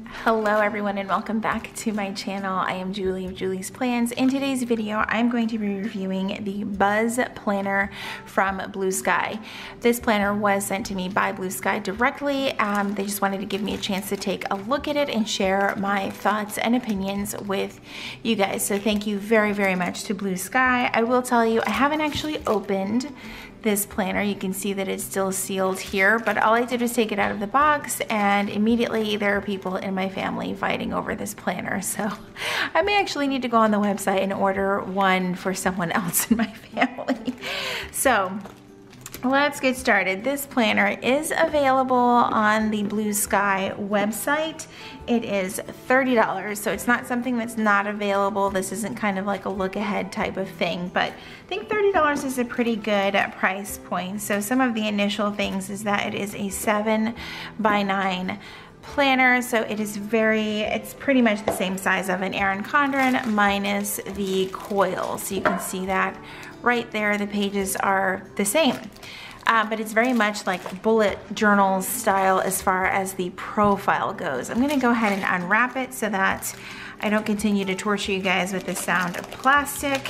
Hello everyone and welcome back to my channel. I am Julie of Julie's Plans. In today's video, I'm going to be reviewing the Buzz planner from Blue Sky. This planner was sent to me by Blue Sky directly. They just wanted to give me a chance to take a look at it and share my thoughts and opinions with you guys. So thank you very, very much to Blue Sky. I will tell you, I haven't actually opened this planner. You can see that it's still sealed here, but all I did was take it out of the box and immediately there are people in my family fighting over this planner. So I may actually need to go on the website and order one for someone else in my family. So let's get started. This planner is available on the Blue Sky website. It is $30, so it's not something that's not available. This isn't kind of like a look ahead type of thing, but I think $30 is a pretty good price point. So some of the initial things is that it is a 7x9 planner, so it's pretty much the same size of an Erin Condren minus the coil. So you can see that right there, the pages are the same. But it's very much like bullet journal style as far as the profile goes. I'm gonna go ahead and unwrap it so that I don't continue to torture you guys with the sound of plastic.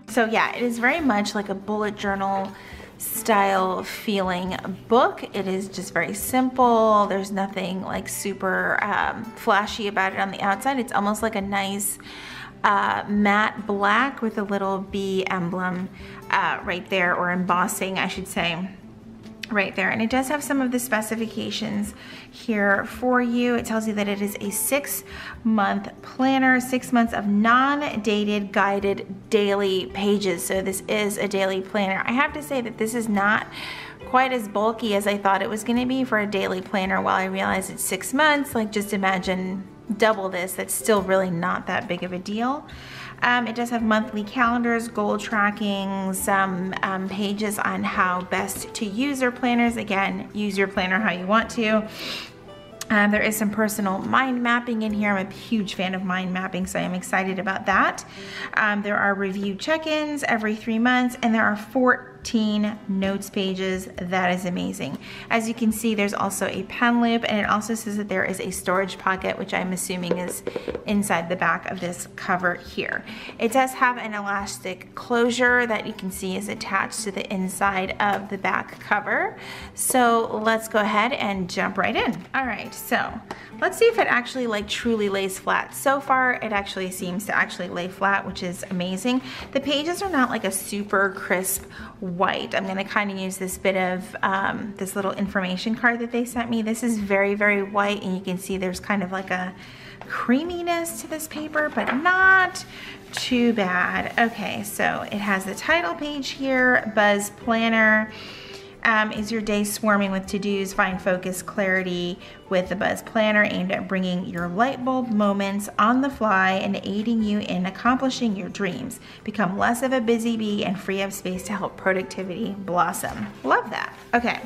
So yeah, it is very much like a bullet journal style feeling book. It is just very simple. There's nothing like super flashy about it on the outside. It's almost like a nice matte black with a little bee emblem right there, or embossing I should say, right there. And it does have some of the specifications here for you. It tells you that it is a 6-month planner, 6 months of non-dated guided daily pages. So this is a daily planner. I have to say that this is not quite as bulky as I thought it was going to be for a daily planner. While I realize it's 6 months, like just imagine double this. That's still really not that big of a deal. It does have monthly calendars, goal tracking, some pages on how best to use your planners. Again, use your planner how you want to. There is some personal mind mapping in here. I'm a huge fan of mind mapping, so I'm excited about that. There are review check-ins every 3 months, and there are 14 notes pages. That is amazing. As you can see, there's also a pen loop, and it also says that there is a storage pocket, which I'm assuming is inside the back of this cover here. It does have an elastic closure that you can see is attached to the inside of the back cover. So let's go ahead and jump right in. All right, so let's see if it actually like truly lays flat. So far, it actually seems to actually lay flat, which is amazing. The pages are not like a super crisp white. I'm gonna kind of use this bit of this little information card that they sent me. This is very, very white, and you can see there's kind of like a creaminess to this paper, but not too bad. Okay, so it has the title page here, Buzz Planner. Is your day swarming with to-dos? Find focus, clarity with the Buzz Planner, aimed at bringing your light bulb moments on the fly and aiding you in accomplishing your dreams. Become less of a busy bee and free up space to help productivity blossom. Love that. Okay.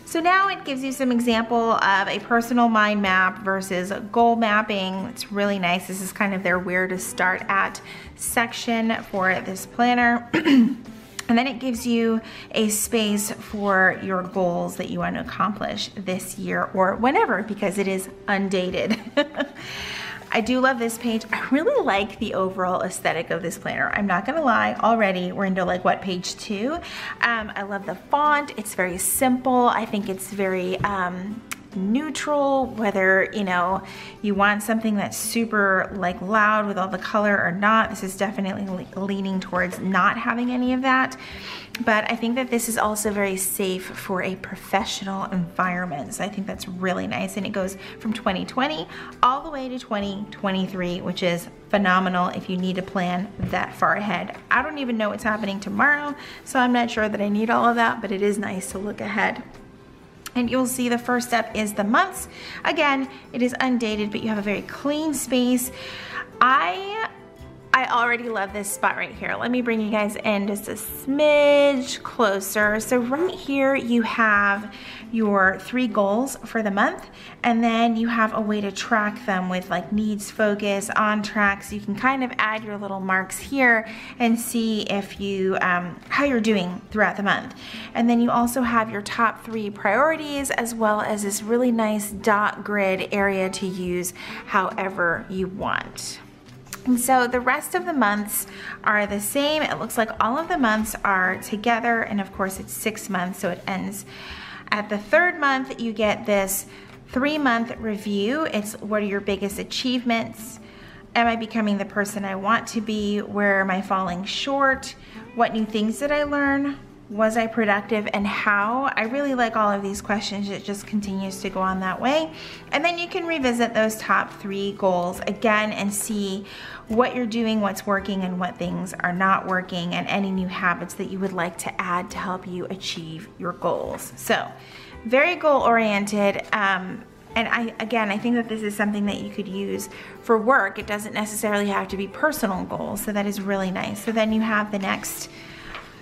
So now it gives you some example of a personal mind map versus goal mapping. It's really nice. This is kind of their where to start at section for this planner. And then it gives you a space for your goals that you want to accomplish this year or whenever, because it is undated. I do love this page. I really like the overall aesthetic of this planner. I'm not gonna lie, already we're into like what, page 2? I love the font. It's very simple. I think it's very neutral, whether you want something that's super like loud with all the color or not. This is definitely leaning towards not having any of that, but I think that this is also very safe for a professional environment. So I think that's really nice, and it goes from 2020 all the way to 2023, which is phenomenal if you need to plan that far ahead. I don't even know what's happening tomorrow, so I'm not sure that I need all of that, but it is nice to look ahead. And you'll see the first step is the months. Again, it is undated, but you have a very clean space. I I already love this spot right here. Let me bring you guys in just a smidge closer. So right here you have your 3 goals for the month, and then you have a way to track them with like needs, focus, on track. So you can kind of add your little marks here and see if you how you're doing throughout the month. And then you also have your top 3 priorities, as well as this really nice dot grid area to use however you want. And so the rest of the months are the same. It looks like all of the months are together, and of course it's 6 months, so it ends at the 3rd month. You get this 3-month review. It's what are your biggest achievements? Am I becoming the person I want to be? Where am I falling short? What new things did I learn? Was I productive, and how? I really like all of these questions. It just continues to go on that way. And then you can revisit those top 3 goals again and see what you're doing, what's working, and what things are not working, and any new habits that you would like to add to help you achieve your goals. So very goal oriented. And I think that this is something that you could use for work. It doesn't necessarily have to be personal goals, so that is really nice. So then you have the next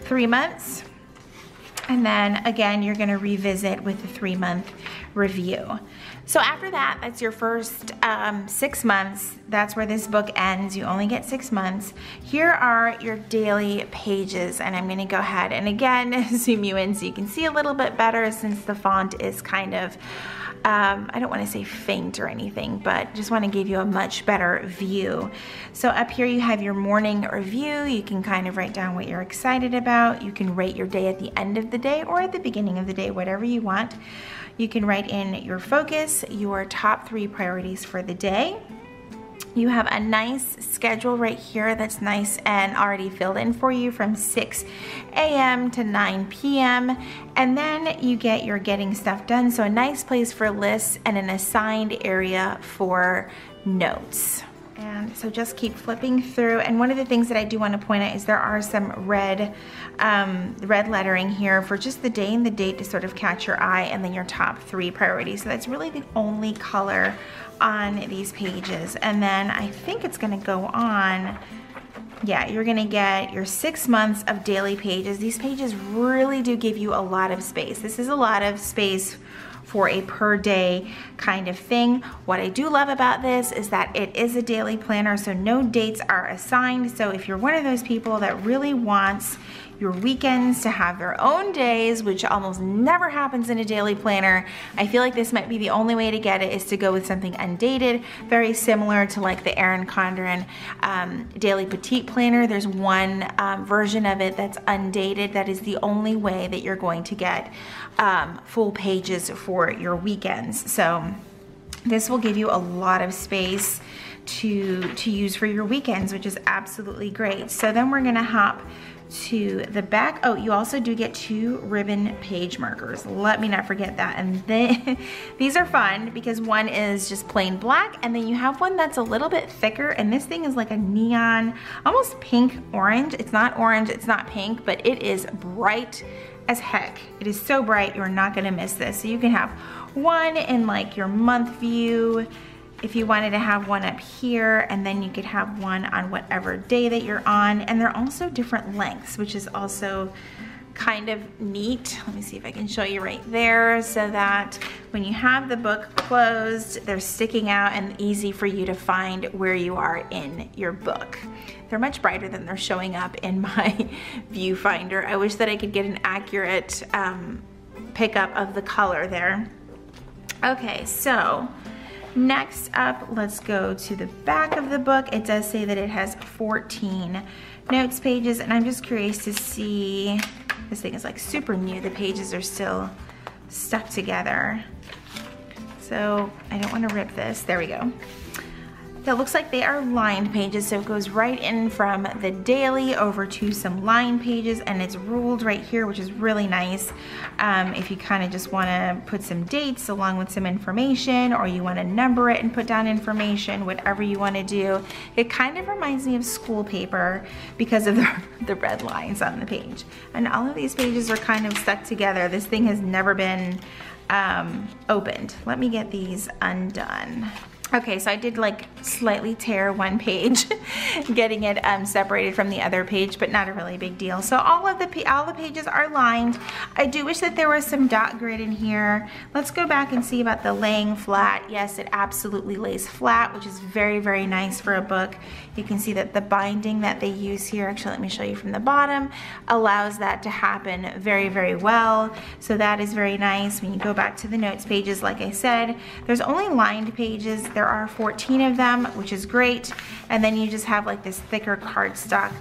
3 months. And then again, you're gonna revisit with the 3-month review. So after that, that's your first 6 months. That's where this book ends. You only get 6 months. Here are your daily pages, and I'm gonna go ahead and again, zoom you in so you can see a little bit better, since the font is kind of, I don't want to say faint or anything, but just want to give you a much better view. So up here you have your morning review. You can kind of write down what you're excited about. You can rate your day at the end of the day or at the beginning of the day, whatever you want. You can write in your focus, your top 3 priorities for the day. You have a nice schedule right here that's nice and already filled in for you from 6 a.m. to 9 p.m. And then you get your getting stuff done. So a nice place for lists and an assigned area for notes. And so just keep flipping through. And one of the things that I do want to point out is there are some red lettering here for just the day and the date to sort of catch your eye, and then your top 3 priorities. So that's really the only color on these pages. And then I think it's going to go on. Yeah, you're going to get your 6 months of daily pages. These pages really do give you a lot of space. This is a lot of space for a per day kind of thing. What I do love about this is that it is a daily planner, so no dates are assigned. So if you're one of those people that really wants your weekends to have their own days, which almost never happens in a daily planner, I feel like this might be the only way to get it, is to go with something undated, very similar to like the Erin Condren Daily Petite Planner. There's one version of it that's undated. That is the only way that you're going to get full pages for your weekends. So this will give you a lot of space to use for your weekends, which is absolutely great. So then we're gonna hop to the back. Oh, you also do get 2 ribbon page markers. Let me not forget that. And then these are fun because one is just plain black, and then you have one that's a little bit thicker, and this thing is like a neon, almost pink orange. It's not orange, it's not pink, but it is bright as heck. It is so bright, you're not gonna miss this. So you can have one in like your month view, if you wanted to have one up here, and then you could have one on whatever day that you're on. And they're also different lengths, which is also kind of neat. Let me see if I can show you right there, so that when you have the book closed, they're sticking out and easy for you to find where you are in your book. They're much brighter than they're showing up in my viewfinder. I wish that I could get an accurate pickup of the color there. Okay, so next up, let's go to the back of the book. It does say that it has 14 notes pages, and I'm just curious to see, this thing is like super new. The pages are still stuck together. So I don't want to rip this. There we go. It looks like they are lined pages, so it goes right in from the daily over to some line pages, and it's ruled right here, which is really nice. If you kind of just want to put some dates along with some information, or you want to number it and put down information, whatever you want to do. It kind of reminds me of school paper because of the red lines on the page. And all of these pages are kind of stuck together. This thing has never been opened. Let me get these undone. Okay, so I did like slightly tear one page, getting it separated from the other page, but not a really big deal. So all the pages are lined. I do wish that there was some dot grid in here. Let's go back and see about the laying flat. Yes, it absolutely lays flat, which is very, very nice for a book. You can see that the binding that they use here, actually let me show you from the bottom, allows that to happen very, very well. So that is very nice. When you go back to the notes pages, like I said, there's only lined pages. There are 14 of them, which is great. And then you just have like this thicker cardstock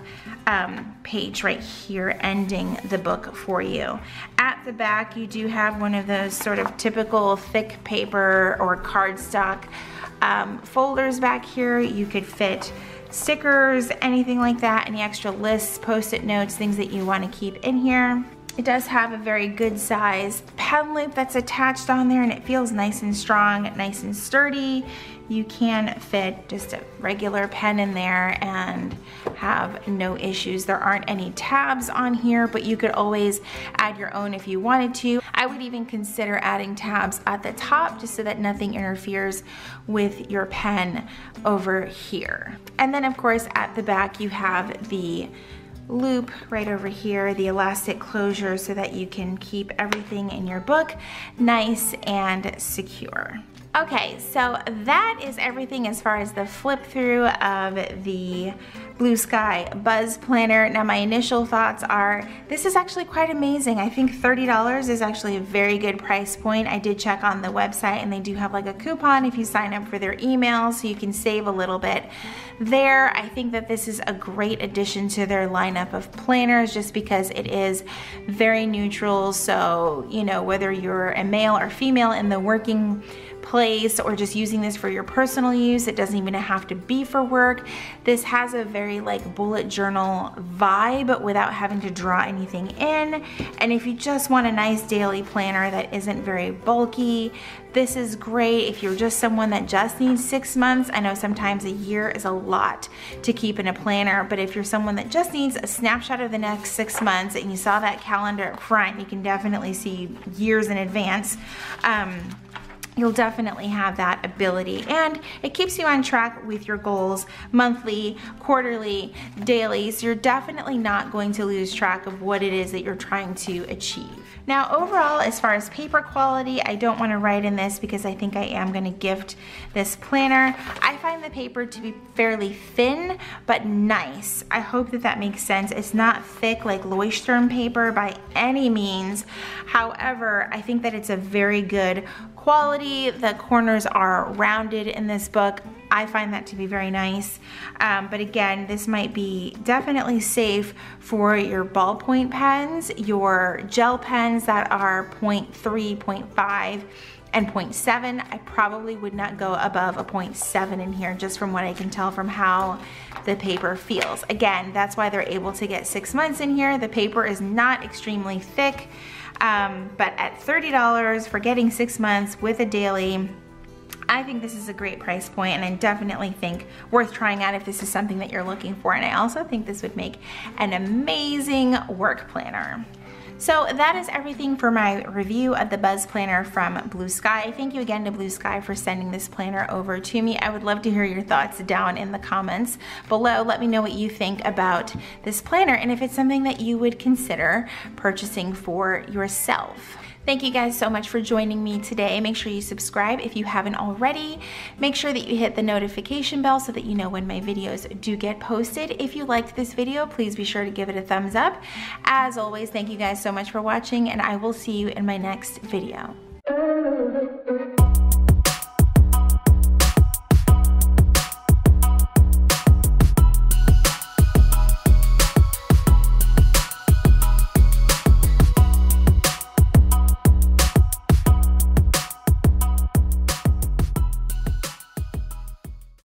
page right here ending the book for you. At the back, you do have one of those sort of typical thick paper or cardstock folders back here. You could fit stickers, anything like that, any extra lists, post-it notes, things that you want to keep in here. It does have a very good size pen loop that's attached on there, and it feels nice and strong, nice and sturdy. You can fit just a regular pen in there and have no issues. There aren't any tabs on here, but you could always add your own if you wanted to. I would even consider adding tabs at the top just so that nothing interferes with your pen over here. And then of course at the back you have the loop right over here, the elastic closure, so that you can keep everything in your book nice and secure. Okay, so that is everything as far as the flip through of the Blue Sky Buzz Planner. Now my initial thoughts are, this is actually quite amazing. I think $30 is actually a very good price point. I did check on the website and they do have like a coupon if you sign up for their email, so you can save a little bit there. I think that this is a great addition to their lineup of planners just because it is very neutral. So, you know, whether you're a male or female in the working place or just using this for your personal use, it doesn't even have to be for work. This has a very like bullet journal vibe without having to draw anything in. And if you just want a nice daily planner that isn't very bulky, this is great. If you're just someone that just needs 6 months, I know sometimes a year is a lot to keep in a planner, but if you're someone that just needs a snapshot of the next 6 months and you saw that calendar up front, you can definitely see years in advance. You'll definitely have that ability, and it keeps you on track with your goals monthly, quarterly, daily, so you're definitely not going to lose track of what it is that you're trying to achieve. Now overall, as far as paper quality, I don't want to write in this because I think I am going to gift this planner. I find the paper to be fairly thin but nice. I hope that that makes sense. It's not thick like Leuchtturm paper by any means. However, I think that it's a very good quality. The corners are rounded in this book. I find that to be very nice. But again, this might be definitely safe for your ballpoint pens, your gel pens that are 0.3, 0.5, and 0.7. I probably would not go above a 0.7 in here, just from what I can tell from how the paper feels. Again, that's why they're able to get 6 months in here. The paper is not extremely thick. But at $30 for getting 6 months with a daily, I think this is a great price point, and I definitely think worth trying out if this is something that you're looking for. And I also think this would make an amazing work planner. So that is everything for my review of the Buzz Planner from Blue Sky. Thank you again to Blue Sky for sending this planner over to me. I would love to hear your thoughts down in the comments below. Let me know what you think about this planner and if it's something that you would consider purchasing for yourself. Thank you guys so much for joining me today. Make sure you subscribe if you haven't already. Make sure that you hit the notification bell so that you know when my videos do get posted. If you liked this video, please be sure to give it a thumbs up. As always, thank you guys so much for watching, and I will see you in my next video.